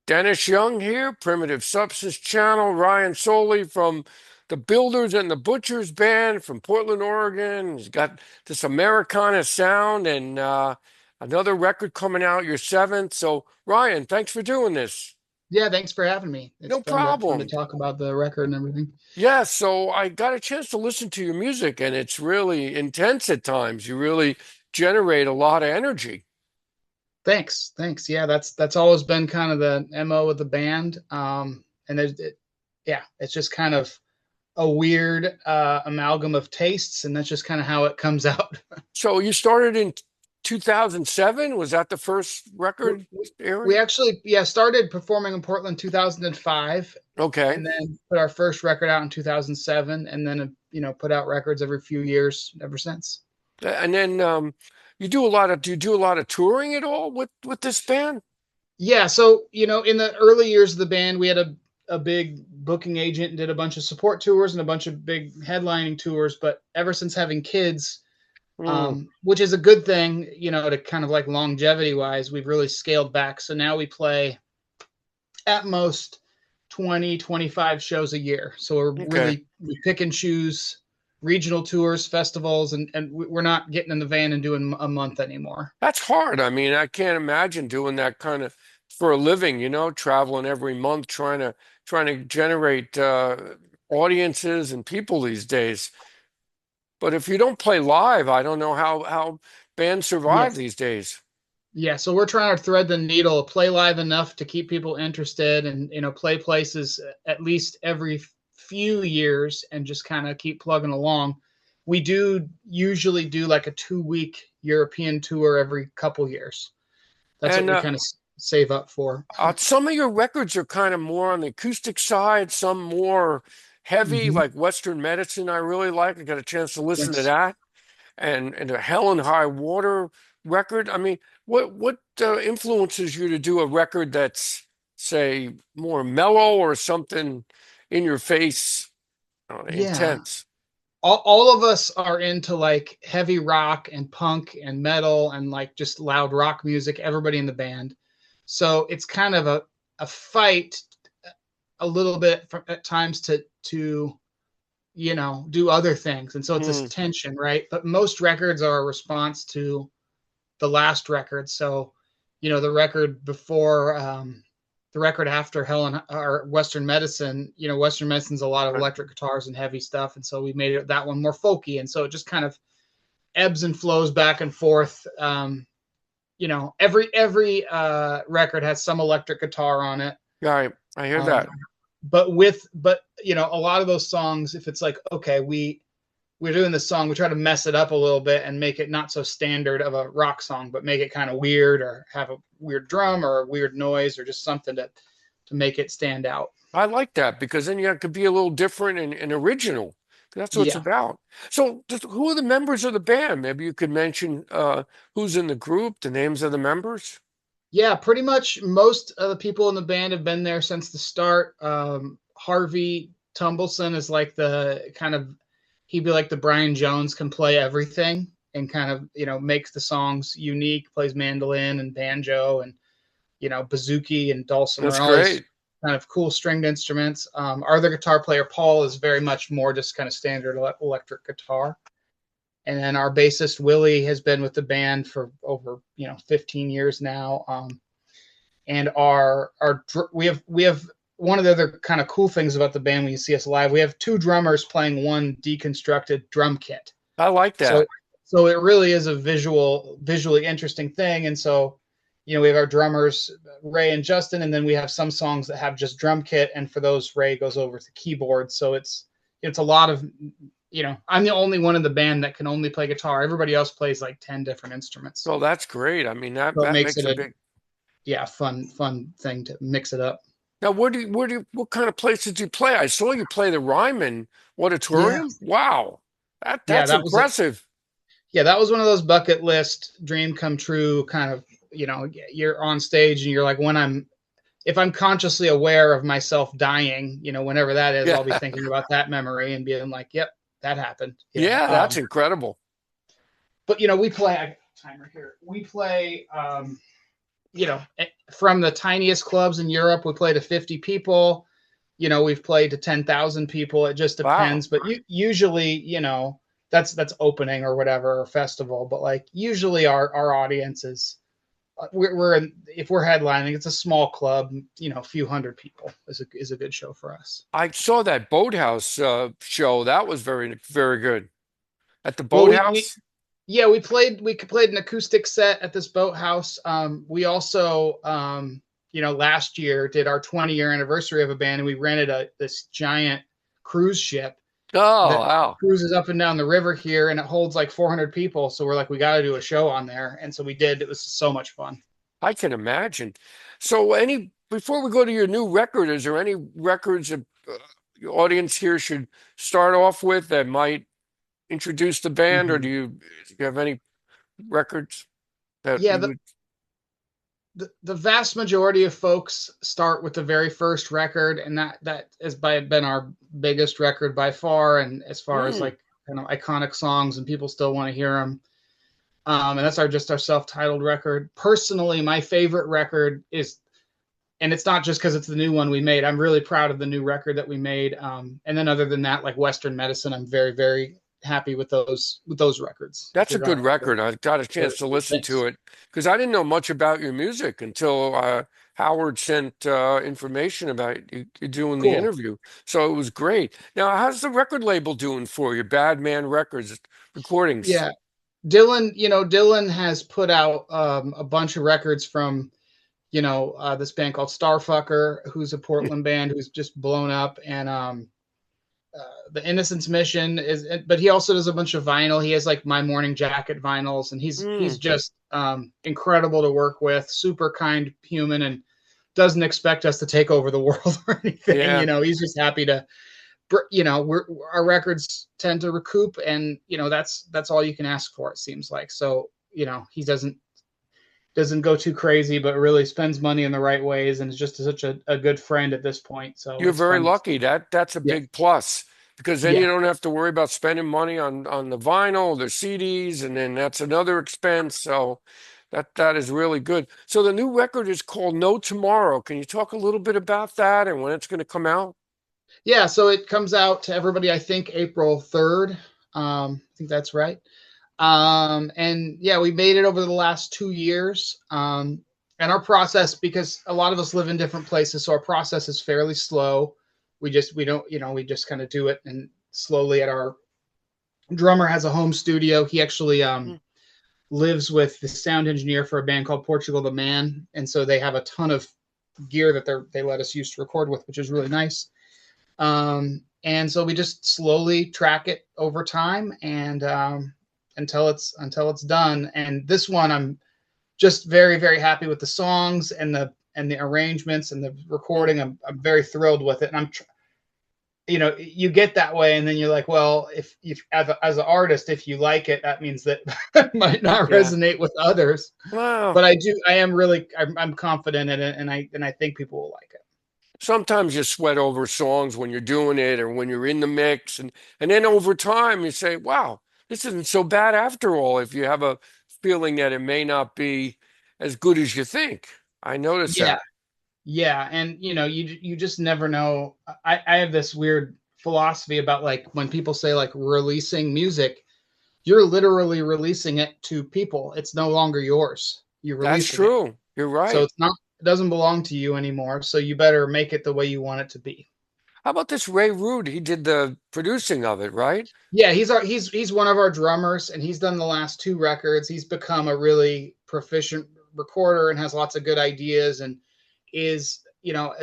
Dennis Young here, Primitive Substance Channel. Ryan Sollee from the Builders and the Butchers Band from Portland, Oregon. He's got this Americana sound and another record coming out, your seventh. So, Ryan, thanks for doing this. Yeah, thanks for having me. It's No fun to problem. talk about the record and everything. Yeah, so I got a chance to listen to your music, and it's really intense at times. You really generate a lot of energy. Thanks. Yeah, that's always been kind of the MO of the band. And yeah, it's just kind of a weird amalgam of tastes, and that's just kind of how it comes out. So you started in 2007? Was that the first record We airing? actually, yeah, started performing in Portland 2005, Okay. and then put our first record out in 2007, and then put out records every few years ever since. And then do you do a lot of touring at all with this band? Yeah, so in the early years of the band, we had a big booking agent and did a bunch of support tours and a bunch of big headlining tours. But ever since having kids, Mm. which is a good thing, to kind of like longevity wise, we've really scaled back. So now we play at most 20, 25 shows a year. So Okay. we pick and choose regional tours, festivals, and we're not getting in the van and doing a month anymore. That's hard. I mean, I can't imagine doing that kind of for a living, traveling every month trying to generate audiences and people these days. But if you don't play live, I don't know how bands Yeah. survive these days. Yeah, so we're trying to thread the needle, play live enough to keep people interested, and play places at least every few years, and just kind of keep plugging along. We do usually do like a 2 week European tour every couple years. That's what And we kind of save up for. some of your records are kind of more on the acoustic side, some more heavy, Mm-hmm. like Western Medicine. I really like. I got a chance to listen to Thanks. that, and a Hell and High Water record. I mean, what influences you to do a record that's, say, more mellow or something in your face, Yeah, intense? all of us are into like heavy rock and punk and metal and like just loud rock music. Everybody in the band, so it's kind of a fight a little bit at times to do other things, and so it's this Hmm. tension, right? But most records are a response to the last record. So the record before, the record after Helen or Western Medicine, Western Medicine's a lot of electric guitars and heavy stuff, and so we made that one more folky, and so it just kind of ebbs and flows back and forth. Every record has some electric guitar on it. Right, I hear um, that. but a lot of those songs, if it's like, okay, we're doing this song, we try to mess it up a little bit and make it not so standard of a rock song, but make it kind of weird, or have a weird drum or a weird noise, or just something to make it stand out. I like that because then you could be a little different and original. That's what it's Yeah. about. So, who are the members of the band? Maybe you could mention who's in the group, the names of the members. Yeah, pretty much most of the people in the band have been there since the start. Harvey Tumbleson is like the kind of, he'd be like the Brian Jones, can play everything and kind of, makes the songs unique, plays mandolin and banjo and, bouzouki and dulcimer That's and all these great. kind of cool stringed instruments. Our other guitar player, Paul, is very much more just kind of standard electric guitar. And then our bassist Willy has been with the band for over 15 years now. And we have one of the other kind of cool things about the band when you see us live. We have two drummers playing one deconstructed drum kit. I like So that. so it really is a visually interesting thing. And so we have our drummers Ray and Justin, and then we have some songs that have just drum kit, and for those Ray goes over to keyboard. So it's a lot of, I'm the only one in the band that can only play guitar. Everybody else plays like 10 different instruments. Oh, that's great. I mean, that So it that makes makes it a a, big. yeah, fun thing to mix it up. Now, what kind of places do you play? I saw you play the Ryman Yeah. Auditorium. Wow, Yeah, that's impressive. that was one of those bucket list dream come true kind of, you're on stage and you're like, if I'm consciously aware of myself dying, whenever that is, Yeah, I'll be thinking about that memory and being like, yep, that happened. yeah, that's incredible. But we play, I got a timer here. We play, from the tiniest clubs in Europe, we play to 50 people. We've played to 10,000 people. It just Wow. depends, but usually, that's opening or whatever, or festival. But like usually our audience is if we're headlining, it's a small club. A few hundred people is a good show for us. I saw that Boathouse show. That was very, very good. At the Well, we Boathouse? yeah, we played an acoustic set at this boathouse. We also last year did our 20-year anniversary of a band, and we rented this giant cruise ship Oh, that wow. cruises up and down the river here, and it holds like 400 people. So we're like, we got to do a show on there, and so we did. It was so much fun. I can imagine. So, before we go to your new record, is there any records that your audience here should start off with that might introduce the band, or Mhm. do you have any records that Yeah, you would? the vast majority of folks start with the very first record, and that has been our biggest record by far, and as far as Mm, like kind of iconic songs, and people still want to hear them. And that's our self-titled record. Personally, my favorite record is, and it's not just because it's the new one we made. I'm really proud of the new record that we made. And then other than that, like Western Medicine, I'm very, very happy with those records. If that's a you're good gonna, record. I got a chance to listen thanks. to it because I didn't know much about your music until Howard sent information about you doing the Cool. interview. So it was great. Now, how's the record label doing for you? Bad Man Records recordings. Yeah, Dylan has put out a bunch of records from this band called Starfucker, who's a Portland band who's just blown up, and the Innocence Mission is, but he also does a bunch of vinyl. He has like My Morning Jacket vinyls, and he's Mm, just incredible to work with. Super kind human, and doesn't expect us to take over the world or anything. yeah. He's just happy to. Our records tend to recoup, and that's all you can ask for. It seems like so. He doesn't go too crazy, but really spends money in the right ways, and is just such a good friend at this point. So You're it's very fun. lucky. That's a Yeah, big plus because then you yeah, don't have to worry about spending money on the vinyl, the CDs, and then that's another expense. So that is really good. So the new record is called No Tomorrow. Can you talk a little bit about that and when it's going to come out? yeah. So it comes out to everybody, I think, April 3rd. I think that's right. And yeah, we made it over the last 2 years. And our process, because a lot of us live in different places, so our process is fairly slow. We just kind of do it and slowly. At our drummer has a home studio. He actually Mm. lives with the sound engineer for a band called Portugal the Man, and so they have a ton of gear that they let us use to record with, which is really nice. And so we just slowly track it over time, and until it's done. And this one, I'm just very, very happy with the songs and the arrangements and the Mm. recording. I'm very thrilled with it, and you get that way, and then you're like, well, if as an artist, if you like it, that means that it might not Yeah. resonate with others. Well, But I'm confident in it, and I think people will like it. sometimes you sweat over songs when you're doing it or when you're in the mix, and then over time you say, "Wow, this isn't so bad after all." If you have a feeling that it may not be as good as you think, I notice Yeah, that. yeah, and you just never know. I have this weird philosophy about like when people say like releasing music, you're literally releasing it to people. It's no longer yours. You're That's releasing it. true. You're So right. it doesn't belong to you anymore. So you better make it the way you want it to be. How about this Ray Rude? He did the producing of it, right? Yeah, he's one of our drummers, and he's done the last two records. He's become a really proficient recorder and has lots of good ideas, and is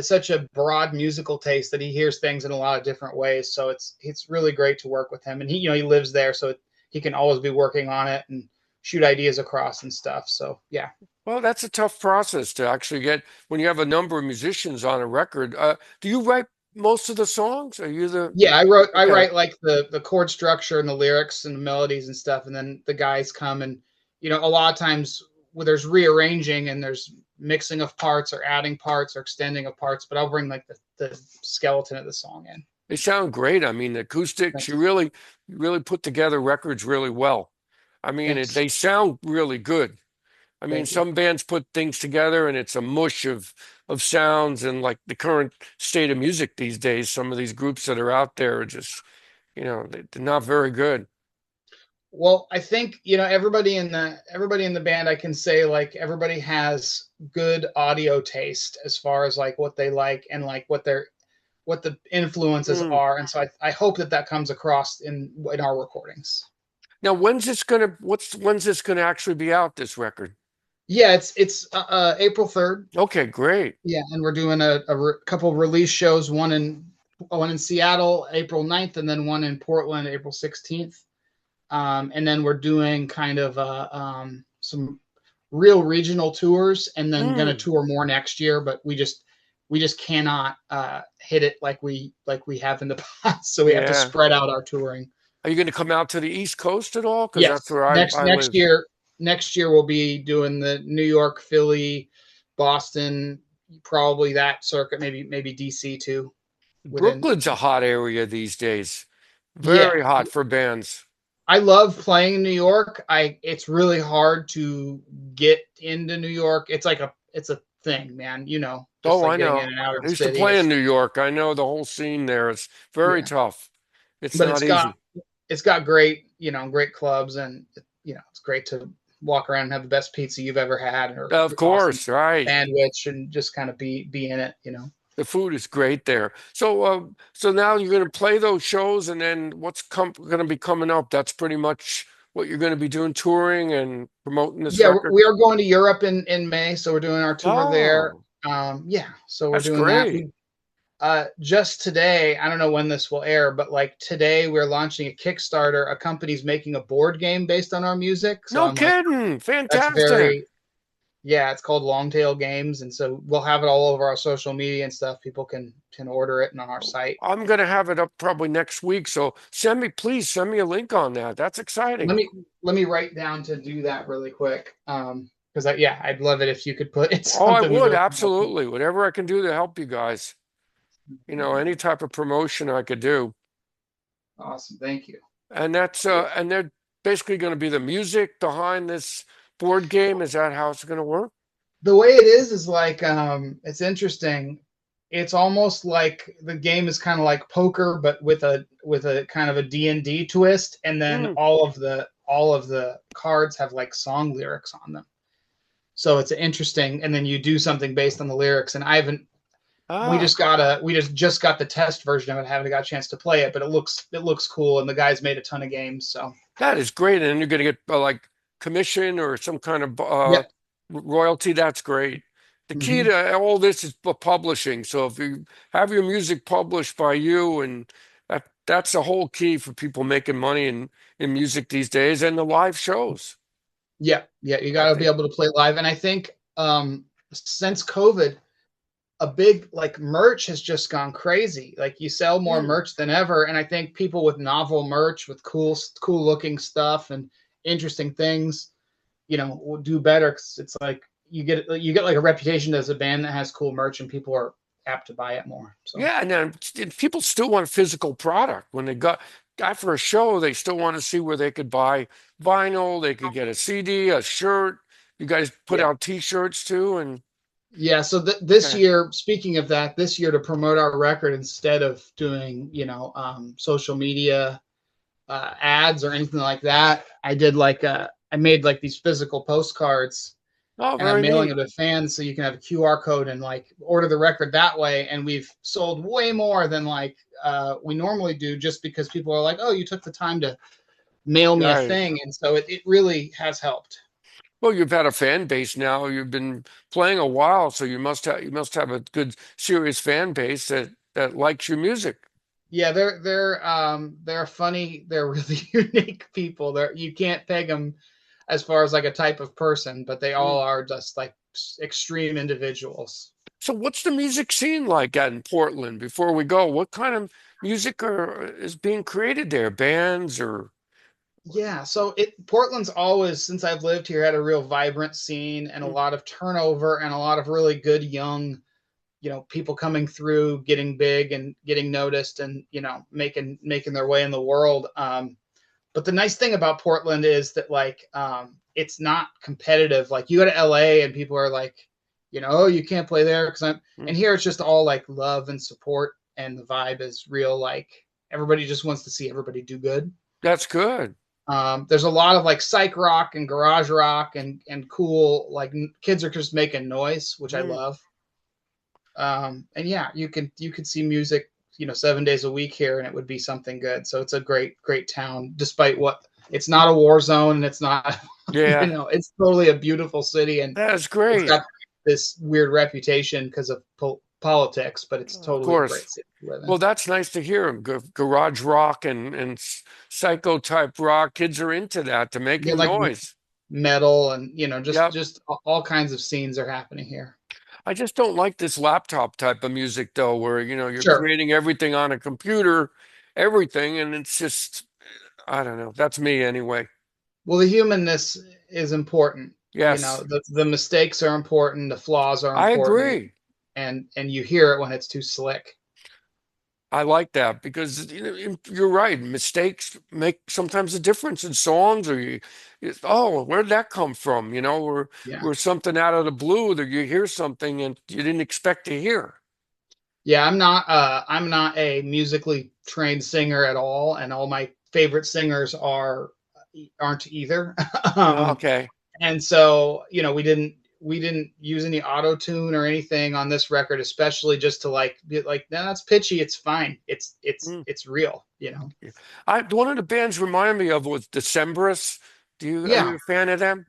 such a broad musical taste that he hears things in a lot of different ways. So it's really great to work with him, and he lives there, so he can always be working on it and shoot ideas across and stuff. So yeah. Well, that's a tough process to actually get when you have a number of musicians on a record. Do you write most of the songs? Are you the Yeah, I okay? write like the chord structure and the lyrics and the melodies and stuff, and then the guys come, and a lot of times where there's rearranging and there's mixing of parts or adding parts or extending of parts, but I'll bring like the skeleton of the song in. They sound great. I mean, the acoustics, Thanks. you really put together records really well. I mean, Thanks. they sound really good. I mean, Thank you. some bands put things together and it's a mush of sounds, and like the current state of music these days, some of these groups that are out there are just, they're not very good. Well, I think, everybody in the band, I can say like everybody has good audio taste as far as like what they like and like what the influences Mm. are. And so I hope that that comes across in our recordings. Now, when's this gonna actually be out, this record? Yeah, it's April 3rd. Okay, great. Yeah, and we're doing a couple release shows, one in Seattle April 9th, and then one in Portland April 16th. And then we're doing kind of some real regional tours, and then going to Mm. tour more next year. But we just cannot hit it like we have in the past, so we have to Yeah. spread out our touring. Are you gonna come out to the East Coast at all? Because that's Yes, where I next live. year we'll be doing the New York, Philly, Boston, probably that circuit, maybe DC too. Within Brooklyn's a hot area these days. Yeah, Very hot for bands. I love playing in New York. It's really hard to get into New York. It's a thing, man. Just Oh, like I getting in know. and out of I the used to city. play in New York. I know the whole scene there. It's very Yeah, tough. It's but not easy. it's got great, great clubs, and it's great to walk around and have the best pizza you've ever had, or Of awesome course, right. sandwich, and just kind of be in it. The food is great there. So now you're going to play those shows, and then what's going to be coming up? That's pretty much what you're going to be doing, touring and promoting this Yeah, record. we are going to Europe in May, so we're doing our tour there. Oh, Yeah, so we're that's doing that. great. Just today, I don't know when this will air, but like today we're launching a Kickstarter. A company's making a board game based on our music. So No I'm like, kidding. that's Fantastic. very, yeah, it's called Longtail Games. And so we'll have it all over our social media and stuff. People can order it and on our site. I'm going to have it up probably next week. So please send me a link on that. That's Let exciting. me let me write down to do that really quick. Because I'd love it if you could put it's Oh, I something we would really want to. absolutely. Whatever I can do to help you guys. Any type of promotion I could do. Awesome, thank you. And Yeah. and they're basically going to be the music behind this board game. Is that how it's going to work? The way it is like it's interesting. It's almost like the game is kind of like poker, but with a kind of a D&D twist, and then Hmm. all of the cards have like song lyrics on them. So it's interesting, and then you do something based on the lyrics. And I haven't Ah, we just got the test version of it. Haven't got a chance to play it, but it looks cool, and the guys made a ton of games. So that is great. And you're going to get like commission or some kind of yeah. royalty. That's great. The key Hmm. to all this is publishing. So if you have your music published by you, and that's the whole key for people making money in music these days, and the live shows. Yeah, you I got to be think. able to play live. And I think since COVID, a big like merch has just gone crazy. Like you sell more Hmm. merch than ever, and I think people with novel merch, with cool looking stuff and interesting things, will do better. 'Cause it's like you get like a reputation as a band that has cool merch, and people are apt to buy it more. So Yeah, and then people still want physical product. When they got after a show, they still want to see where they could buy vinyl, they could get a CD, a shirt. You guys put yeah. out T-shirts too, and Yeah, so this okay. year, speaking of that, this year to promote our record, instead of doing, social media ads or anything like that, I made like these physical postcards, Oh, and I'm very mailing neat. them to fans, so you can have a QR code and like order the record that way. And we've sold way more than like we normally do, just because people are like, oh, you took the time to mail me a Right. thing, and so it really has helped. Well, you've had a fan base now. You've been playing a while, so you must have a good serious fan base that likes your music. Yeah, they're funny. They're really unique people. You can't peg them as far as like a type of person, but they all Mm. are just like extreme individuals. So what's the music scene like out in Portland before we go? What kind of music is being created there? Bands or Yeah, so Portland's always, since I've lived here, had a real vibrant scene and a mm, lot of turnover and a lot of really good young, people coming through, getting big and getting noticed, and making their way in the world. But the nice thing about Portland is that like it's not competitive. Like you go to LA and people are like, oh, you can't play there because I'm. And here it's just all like love and support, and the vibe is real. Like everybody just wants to see everybody do good. That's good. There's a lot of like psych rock and garage rock and cool like kids are just making noise, which I love. And yeah, you could see music, 7 days a week here, and it would be something good. So it's a great town, despite what it's not a war zone, and it's not, Yeah, it's totally a beautiful city, and that's it's great. got this weird reputation because of politics, but it's Of totally a course. great city to live in. Well, that's nice to hear. Garage rock and psycho type rock. Kids are into that to Yeah, making like noise. metal and Yep. just all kinds of scenes are happening here. I just don't like this laptop type of music though, where you're Sure. creating everything on a computer, everything, and it's just I don't know. That's me anyway. Well, the humanness is important. Yes, The mistakes are important, the flaws are I important, agree. and you hear it when it's too slick. I like that because you're right. Mistakes make sometimes a difference in songs, or oh, where did that come from? Yeah. Or something out of the blue that you hear something and you didn't expect to hear. Yeah, I'm not a musically trained singer at all, and all my favorite singers aren't either. um, Okay. and so we didn't use any auto tune or anything on this record, especially just to like be like, no, that's pitchy, it's fine, Mm. it's real. One of the bands reminded me of was Decemberists. Are you Yeah, a fan of them?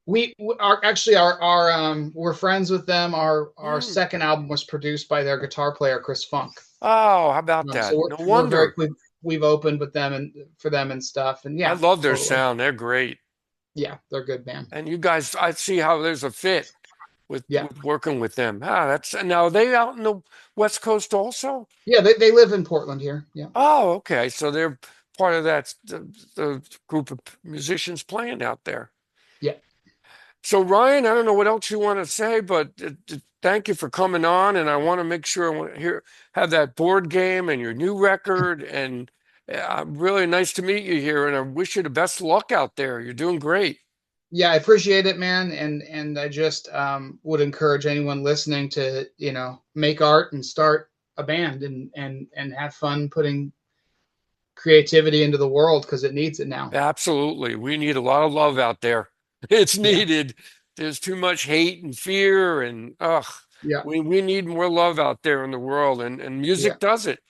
we are actually our we're friends with them. Our Mm. second album was produced by their guitar player Chris Funk. Oh, how about So that? No we're very wonder. we've opened with them and for them and stuff, and I yeah, love their totally. sound. They're great. Yeah, they're good, man. And you guys, I see how there's a fit Yeah, with working with them. Ah, that's now are they out in the West Coast also? yeah, they live in Portland here. Yeah, Oh, okay. So they're part of the group of musicians playing out there. yeah. So Ryan, I don't know what else you want to say, but thank you for coming on. And I want to make sure I want to have that board game and your new record. And really nice to meet you here. And I wish you the best luck out there. You're doing great. Yeah, I appreciate it, man, and I just would encourage anyone listening to make art and start a band and have fun putting creativity into the world because it needs it now. Absolutely. We need a lot of love out there. It's Yeah, needed. There's too much hate and fear and yeah, we need more love out there in the world and yeah, music does it.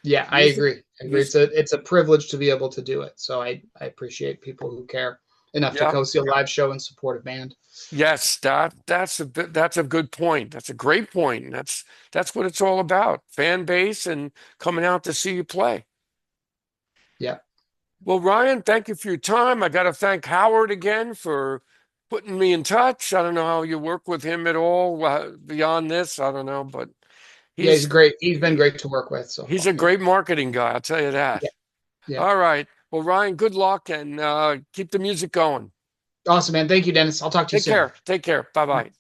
yeah. I Music agree. I agree. music It's a privilege to be able to do it. So I appreciate people who care enough to yeah. go see a live show and support a band. Yes, that's a good point. That's a great point. And that's what it's all about. Fan base and coming out to see you play. Yeah. Well, Ryan, thank you for your time. I got to thank Howard again for putting me in touch. I don't know how you work with him at all beyond this. I don't know, but Yeah, he's he's great. He's been great to work with so he's far. a Yeah. great marketing guy. I'll tell you that. Yeah. Yeah. All right. Well, Ryan, good luck and keep the music going. Awesome, man. Thank you, Dennis. I'll talk to you Take soon. care. Take care. Bye bye.